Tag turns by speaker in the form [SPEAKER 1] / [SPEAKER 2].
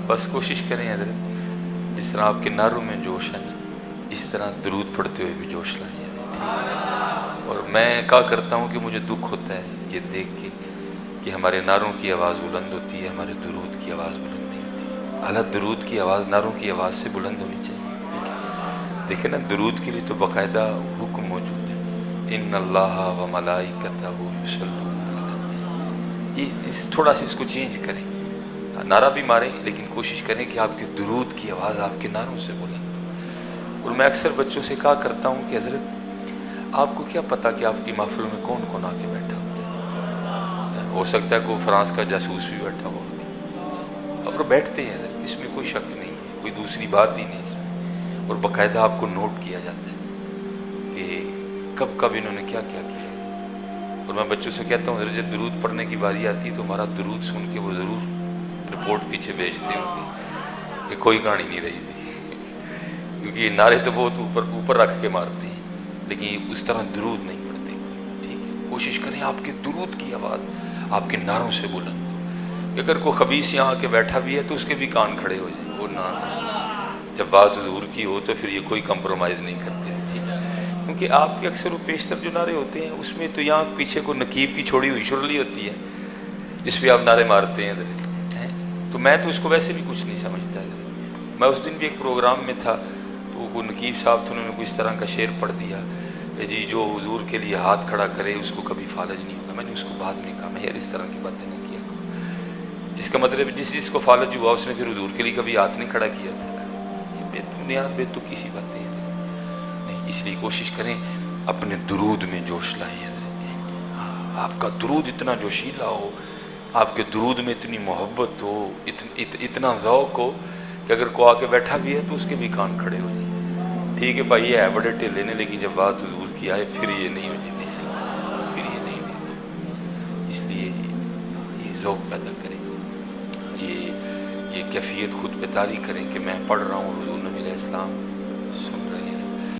[SPEAKER 1] بس کوشش کریں حضرت جس طرح آپ کے نعروں میں جوش ہے نا، اس طرح درود پڑھتے ہوئے بھی جوش لائیں ٹھیک ہے۔ اور میں کہا کرتا ہوں کہ مجھے دکھ ہوتا ہے یہ دیکھ کے کہ ہمارے نعروں کی آواز بلند ہوتی ہے، ہمارے درود کی آواز بلند نہیں ہوتی۔ حالانکہ درود کی آواز نعروں کی آواز سے بلند ہونی چاہیے ٹھیک ہے۔ دیکھیں نا درود کے لیے تو باقاعدہ حکم موجود ہے، ان اللہ و ملائکتہ یصلون علی النبی۔ یہ تھوڑا سا اس کو چینج کریں، نعرہ بھی ماریں لیکن کوشش کریں کہ آپ کے درود کی آواز آپ کے نعروں سے بلند ہو۔ اور میں اکثر بچوں سے کہا کرتا ہوں کہ حضرت آپ کو کیا پتہ کہ آپ کی محفلوں میں کون کون آ کے بیٹھا ہوتا ہے، ہو سکتا ہے کوئی فرانس کا جاسوس بھی بیٹھا ہو، اور بیٹھتے ہیں حضرت، اس میں کوئی شک نہیں ہے، کوئی دوسری بات ہی نہیں اس میں، اور باقاعدہ آپ کو نوٹ کیا جاتا ہے کہ کب کب انہوں نے کیا کیا کیا۔ اور میں بچوں سے کہتا ہوں حضرت جب درود پڑھنے کی باری آتی ہے تو ہمارا درود سن کے وہ ضرور رپورٹ پیچھے بھیجتے ہوں گے کہ کوئی کہانی نہیں رہی تھی کیونکہ یہ نعرے تو بہت اوپر رکھ کے مارتے ہیں لیکن اس طرح درود نہیں پڑھتے ٹھیک ہے۔ کوشش کریں آپ کے درود کی آواز آپ کے نعروں سے بلند ہو، کہ اگر کوئی خبیث یہاں آ کے بیٹھا بھی ہے تو اس کے بھی کان کھڑے ہو جائیں، وہ نہ جب بات حضور کی ہو تو پھر یہ کوئی کمپرومائز نہیں کرتے ٹھیک ہے۔ کیونکہ آپ کے اکثر و بیشتر جو نعرے ہوتے ہیں اس میں تو یہاں پیچھے کو نقیب کی چھوڑی ہوئی شرلی ہوتی ہے جس پہ آپ نعرے مارتے ہیں حضرت، تو میں تو اس کو ویسے بھی کچھ نہیں سمجھتا ہے۔ میں اس دن بھی ایک پروگرام میں تھا تو وہ نقیب صاحب تھے، انہوں نے کچھ طرح کا شعر پڑھ دیا کہ جی جو حضور کے لیے ہاتھ کھڑا کرے اس کو کبھی فالج نہیں ہوگا۔ میں نے اس کو بعد میں کہا میں یار اس طرح کی باتیں نہیں کیا کروں، اس کا مطلب جس کو فالج ہوا اس نے پھر حضور کے لیے کبھی ہاتھ نہیں کھڑا کیا تھا، یہ بے بنیاد بے تو کسی باتیں ہیں نہیں۔ اس لیے کوشش کریں اپنے درود میں جوش لائیں، آپ کا درود اتنا جوشیلا ہو، آپ کے درود میں اتنی محبت ہو، اتنا ذوق ہو کہ اگر کوئی آ کے بیٹھا بھی ہے تو اس کے بھی کان کھڑے ہو جائیں۔ ٹھیک ہے بھائی یہ ہے بڑے ٹھیلے نے، لیکن جب بات حضور کی آئے پھر یہ نہیں ہو جاتی، پھر یہ نہیں ہوتی۔ اس لیے یہ ذوق پیدا کریں، یہ کیفیت خود بیداری کریں کہ میں پڑھ رہا ہوں حضور نبی علیہ السلام